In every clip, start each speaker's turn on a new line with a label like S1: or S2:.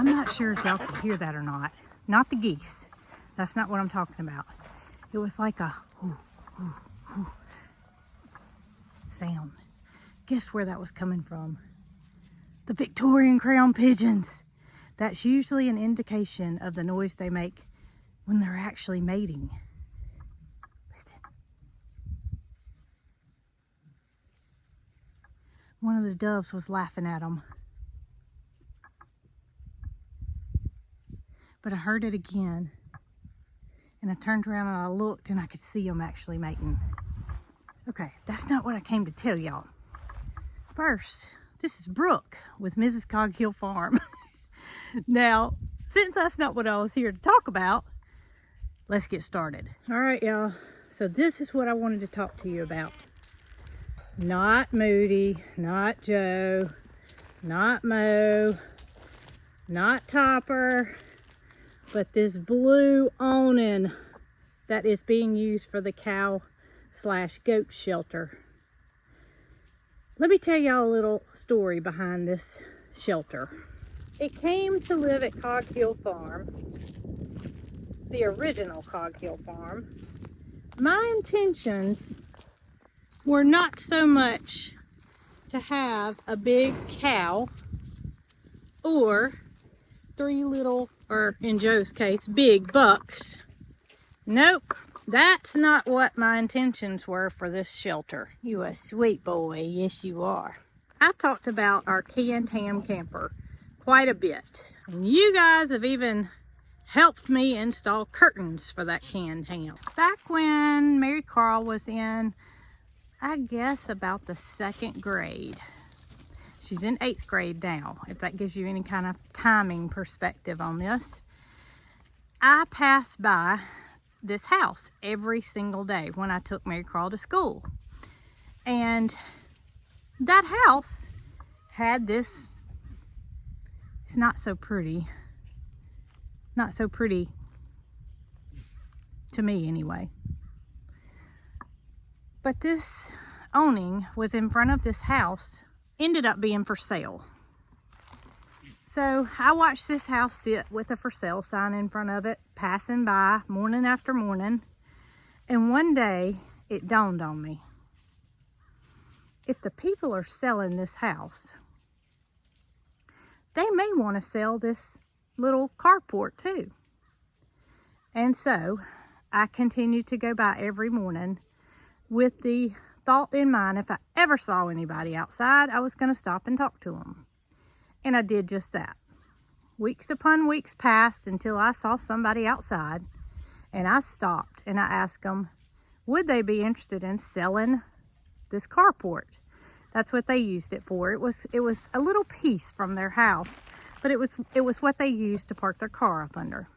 S1: I'm not sure if y'all could hear that or not. Not the geese. That's not what I'm talking about. It was like a ooh, ooh, ooh sound. Guess where that was coming from? The Victorian crown pigeons. That's usually an indication of the noise they make when they're actually mating. Listen. One of the doves was laughing at them. But I heard it again. And I turned around and I looked and I could see them actually mating. Okay, that's not what I came to tell y'all. First, this is Brooke with Mrs. Cog Hill Farm. Now, since that's not what I was here to talk about, let's get started. All right, y'all. So this is what I wanted to talk to you about. Not Moody, not Joe, not Mo, not Topper, but this blue awning that is being used for the cow/goat shelter. Let me tell y'all a little story behind this shelter. It came to live at Cog Hill Farm, the original Cog Hill Farm. My intentions were not so much to have a big cow or 3 little, or in Joe's case, big bucks. Nope, that's not what my intentions were for this shelter. You a sweet boy, yes you are. I've talked about our can-tam camper quite a bit, and you guys have even helped me install curtains for that can-tam. Back when Marycarl was in, I guess, about the 2nd grade. She's in 8th grade now, if that gives you any kind of timing perspective on this. I passed by this house every single day when I took Marycarl to school. And that house had this, it's not so pretty to me anyway. But this awning was in front of this house, ended up being for sale. So I watched this house sit with a for sale sign in front of it, passing by morning after morning. And one day it dawned on me. If the people are selling this house, they may want to sell this little carport too. And so I continued to go by every morning with the thought in mind, if I ever saw anybody outside, I was going to stop and talk to them. And I did just that. Weeks upon weeks passed until I saw somebody outside, and I stopped and I asked them, would they be interested in selling this carport? That's what they used it for. It was a little piece from their house, but it was what they used to park their car up under.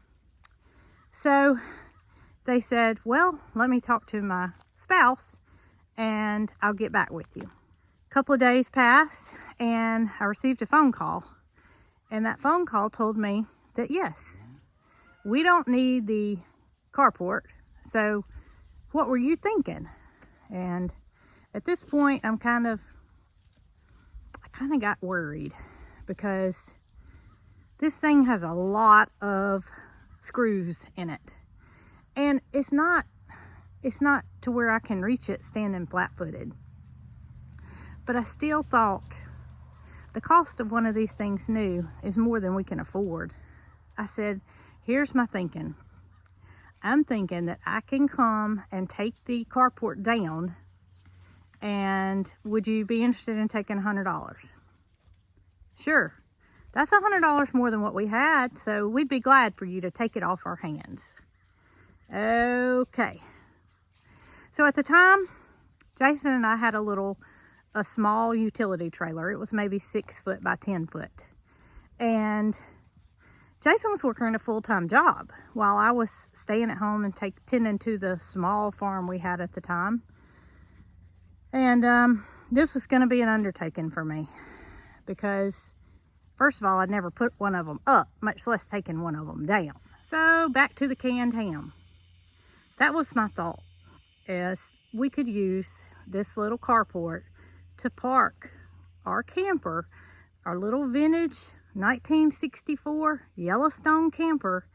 S1: So they said, well, let me talk to my spouse and I'll get back with you. A couple of days passed and I received a phone call, and that phone call told me that yes, we don't need the carport, so what were you thinking? And at this point I kind of got worried, because this thing has a lot of screws in it, and it's not to where I can reach it standing flat-footed. But I still thought the cost of one of these things new is more than we can afford. I said, here's my thinking. I'm thinking that I can come and take the carport down, and would you be interested in taking $100? Sure. That's $100 more than what we had, so we'd be glad for you to take it off our hands. Okay. So at the time, Jason and I had a small utility trailer. It was maybe 6 foot by 10 foot. And Jason was working a full-time job while I was staying at home and tending to the small farm we had at the time. And this was going to be an undertaking for me, because first of all, I'd never put one of them up, much less taken one of them down. So back to the canned ham. That was my thought, is we could use this little carport to park our camper, our little vintage 1964 Yellowstone camper.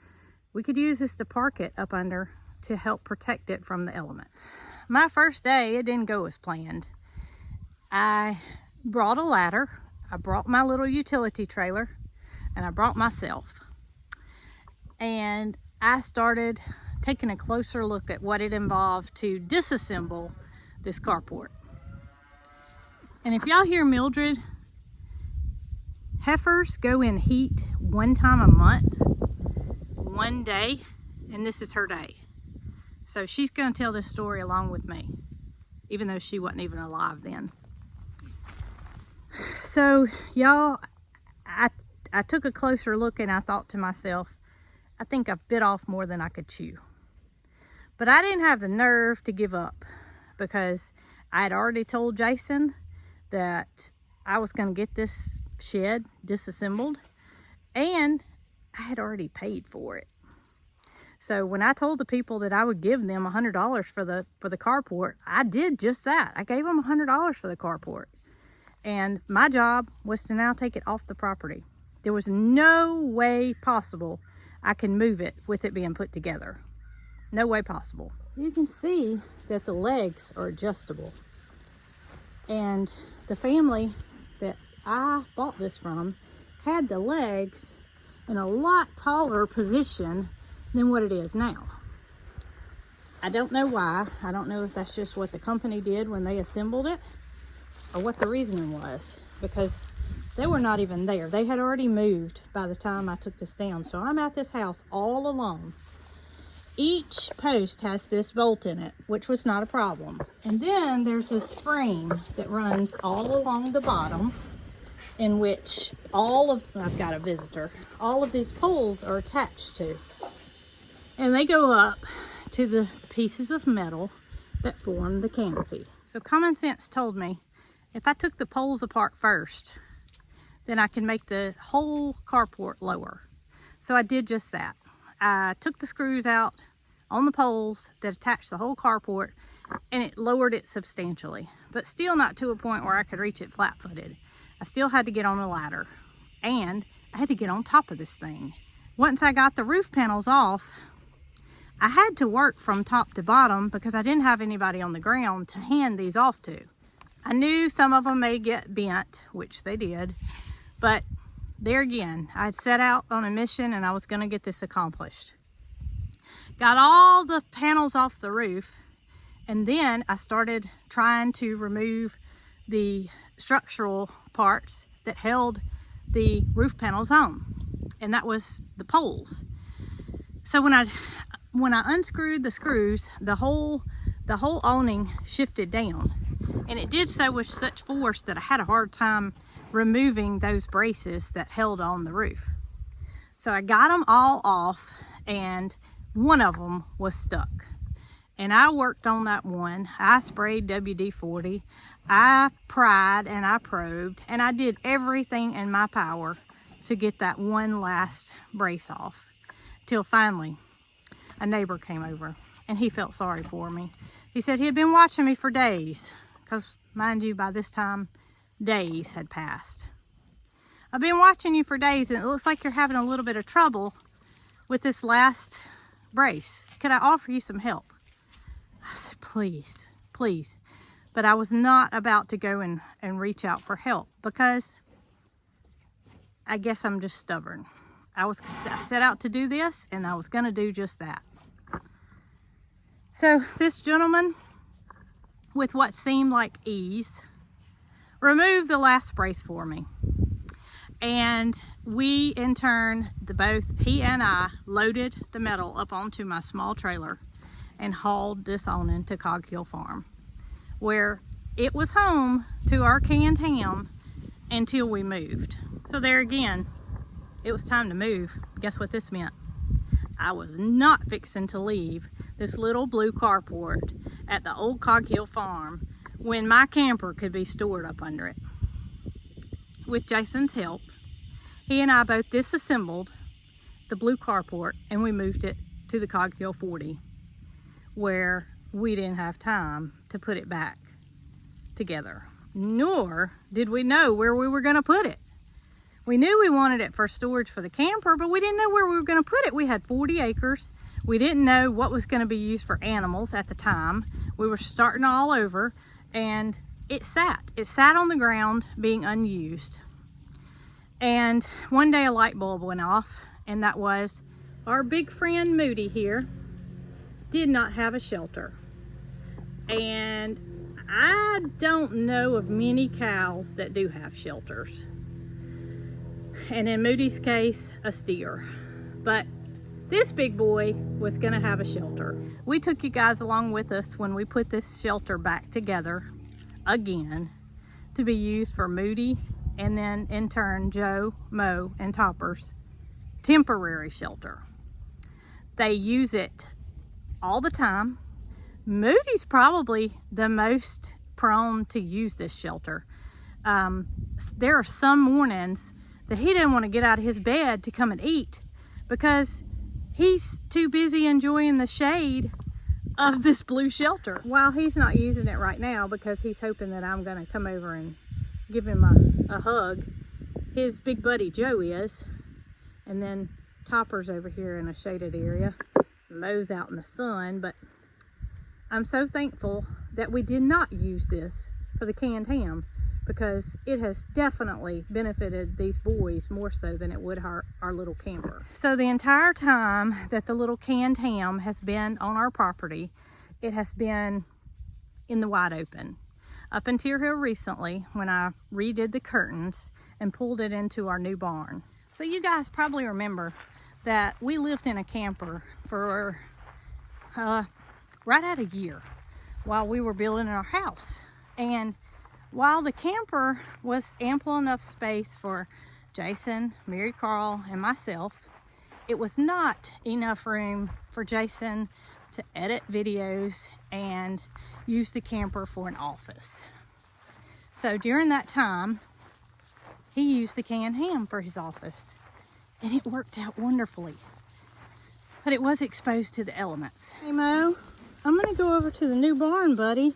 S1: We could use this to park it up under to help protect it from the elements. My first day, it didn't go as planned. I brought a ladder, I brought my little utility trailer, and I brought myself. And I started taking a closer look at what it involved to disassemble this carport. And if y'all hear Mildred, heifers go in heat one time a month, one day, and this is her day. So she's gonna tell this story along with me, even though she wasn't even alive then. So y'all, I took a closer look and I thought to myself, I think I bit off more than I could chew. But I didn't have the nerve to give up because I had already told Jason that I was going to get this shed disassembled, and I had already paid for it. So when I told the people that I would give them $100 for the carport, I did just that. I gave them $100 for the carport. And my job was to now take it off the property. There was no way possible I can move it with it being put together. No way possible. You can see that the legs are adjustable. And the family that I bought this from had the legs in a lot taller position than what it is now. I don't know why. I don't know if that's just what the company did when they assembled it or what the reasoning was, because they were not even there. They had already moved by the time I took this down. So I'm at this house all alone. Each post has this bolt in it, which was not a problem. And then there's this frame that runs all along the bottom, in which I've got a visitor, all of these poles are attached to. And they go up to the pieces of metal that form the canopy. So common sense told me, if I took the poles apart first, then I can make the whole carport lower. So I did just that. I took the screws out on the poles that attached the whole carport, and it lowered it substantially, but still not to a point where I could reach it flat-footed. I still had to get on a ladder, and I had to get on top of this thing. Once I got the roof panels off, I had to work from top to bottom because I didn't have anybody on the ground to hand these off to. I knew some of them may get bent, which they did, but there again, I had set out on a mission and I was gonna get this accomplished. Got all the panels off the roof, and then I started trying to remove the structural parts that held the roof panels on, and that was the poles. So when I unscrewed the screws, the whole awning shifted down, and it did so with such force that I had a hard time removing those braces that held on the roof. So I got them all off, and one of them was stuck. And I worked on that one. I sprayed WD-40. I pried and I probed, and I did everything in my power to get that one last brace off. Till finally, a neighbor came over, and he felt sorry for me. He said he had been watching me for days, because mind you, by this time, days had passed. I've been watching you for days, and it looks like you're having a little bit of trouble with this last brace. Could I offer you some help? I said, please, please. But I was not about to go and reach out for help, because I guess I'm just stubborn. I set out to do this, and I was going to do just that. So this gentleman, with what seemed like ease, removed the last brace for me. And we, in turn, both he and I, loaded the metal up onto my small trailer and hauled this on into Cog Hill Farm, where it was home to our canned ham until we moved. So there again, it was time to move. Guess what this meant? I was not fixing to leave this little blue carport at the old Cog Hill Farm when my camper could be stored up under it. With Jason's help, he and I both disassembled the blue carport, and we moved it to the Cog Hill 40, where we didn't have time to put it back together, nor did we know where we were going to put it. We knew we wanted it for storage for the camper, but we didn't know where we were going to put it. We had 40 acres. We didn't know what was going to be used for animals at the time. We were starting all over, and it sat on the ground being unused. And one day a light bulb went off, and that was our big friend Moody here did not have a shelter. And I don't know of many cows that do have shelters. And in Moody's case, a steer. But this big boy was gonna have a shelter. We took you guys along with us when we put this shelter back together again to be used for Moody and then in turn Joe, Mo, and Topper's temporary shelter. They use it all the time. Moody's probably the most prone to use this shelter. There are some mornings that he didn't want to get out of his bed to come and eat because he's too busy enjoying the shade of this blue shelter. While he's not using it right now because he's hoping that I'm going to come over and give him a hug, his big buddy Joe is. And then Topper's over here in a shaded area. Mo's out in the sun, but I'm so thankful that we did not use this for the canned ham because it has definitely benefited these boys more so than it would our little camper. So the entire time that the little canned ham has been on our property, it has been in the wide open. Up until here recently when I redid the curtains and pulled it into our new barn. So you guys probably remember that we lived in a camper for right at a year while we were building our house. And while the camper was ample enough space for Jason, Marycarl, and myself, it was not enough room for Jason to edit videos and use the camper for an office. So during that time, he used the canned ham for his office, and it worked out wonderfully. But it was exposed to the elements. Hey Mo, I'm gonna go over to the new barn, buddy.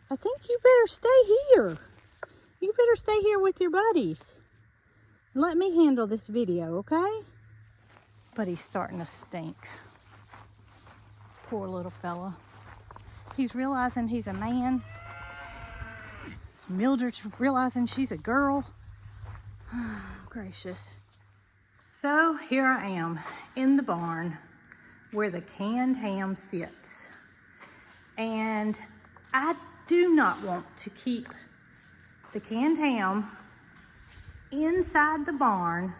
S1: I think you better stay here. You better stay here with your buddies. Let me handle this video, okay? But he's starting to stink. Poor little fella. He's realizing he's a man. Mildred's realizing she's a girl. Gracious. So here I am in the barn where the canned ham sits. And I do not want to keep the canned ham inside the barn,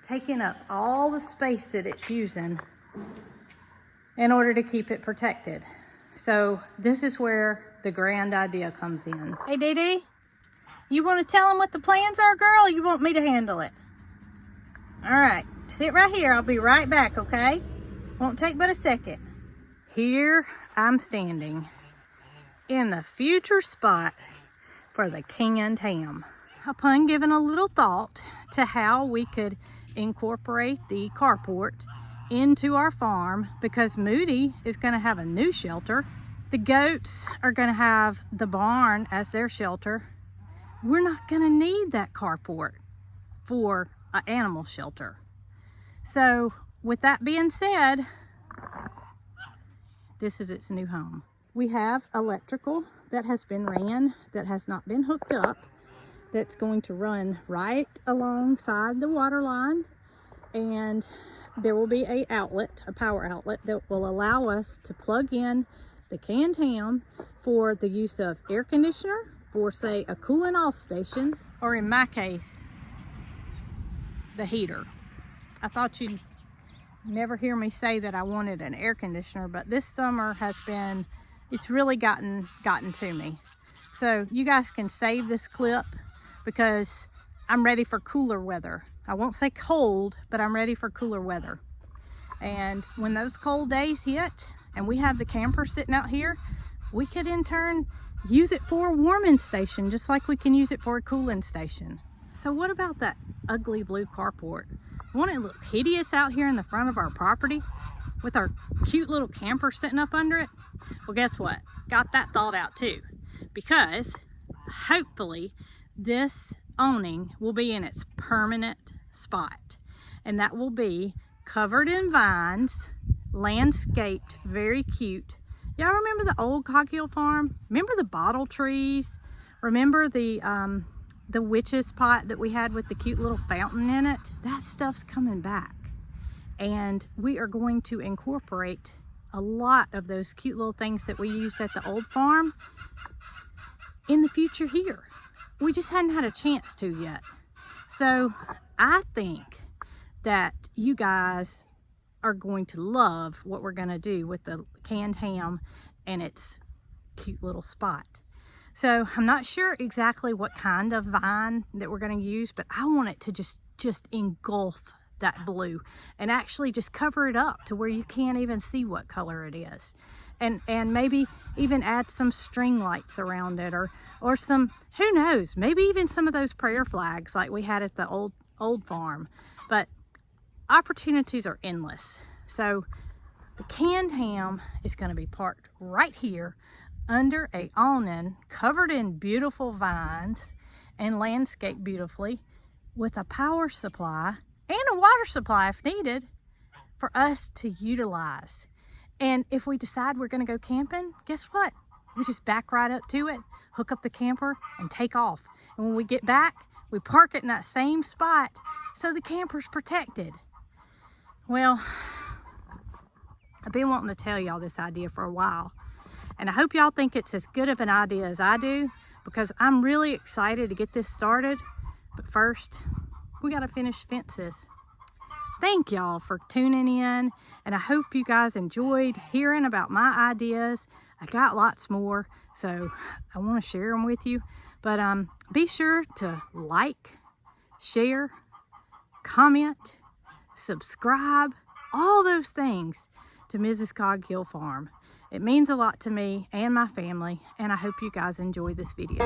S1: taking up all the space that it's using in order to keep it protected. So this is where the grand idea comes in. Hey Dee Dee, you want to tell them what the plans are, girl, or you want me to handle it? All right, sit right here. I'll be right back, okay? Won't take but a second. Here I'm standing in the future spot for the canned ham. Upon giving a little thought to how we could incorporate the carport into our farm, because Moody is going to have a new shelter. The goats are going to have the barn as their shelter. We're not going to need that carport for an animal shelter. So with that being said, this is its new home. We have electrical that has been ran, that has not been hooked up, that's going to run right alongside the water line, and there will be a power outlet that will allow us to plug in the canned ham for the use of air conditioner, for say a cooling off station, or in my case, the heater. I thought you'd never hear me say that I wanted an air conditioner, but this summer has been, it's really gotten to me. So you guys can save this clip because I'm ready for cooler weather. I won't say cold, but I'm ready for cooler weather. And when those cold days hit and we have the camper sitting out here, we could in turn use it for a warming station, just like we can use it for a cooling station. So what about that ugly blue carport? Won't it look hideous out here in the front of our property with our cute little camper sitting up under it? Well, guess what? Got that thought out too, because hopefully this awning will be in its permanent spot, and that will be covered in vines, landscaped, very cute. Y'all remember the old Cog Hill Farm? Remember the bottle trees? Remember the witch's pot that we had with the cute little fountain in it? That stuff's coming back, and we are going to incorporate a lot of those cute little things that we used at the old farm in the future here. We just hadn't had a chance to yet. So I think that you guys are going to love what we're going to do with the canned ham and its cute little spot. So I'm not sure exactly what kind of vine that we're going to use, but I want it to just engulf that blue and actually just cover it up to where you can't even see what color it is, and maybe even add some string lights around it, or some, who knows, maybe even some of those prayer flags like we had at the old farm. But opportunities are endless. So the canned ham is going to be parked right here under a awning covered in beautiful vines and landscaped beautifully, with a power supply and a water supply if needed for us to utilize. And if we decide we're going to go camping, guess what? We just back right up to it, hook up the camper, and take off. And when we get back, we park it in that same spot so the camper's protected. Well, I've been wanting to tell y'all this idea for a while, and I hope y'all think it's as good of an idea as I do, because I'm really excited to get this started. But first, we got to finish fences. Thank y'all for tuning in, and I hope you guys enjoyed hearing about my ideas. I got lots more, so I want to share them with you. But be sure to like, share, comment, subscribe, all those things to Mrs. Cog Hill Farm. It means a lot to me and my family, and I hope you guys enjoy this video.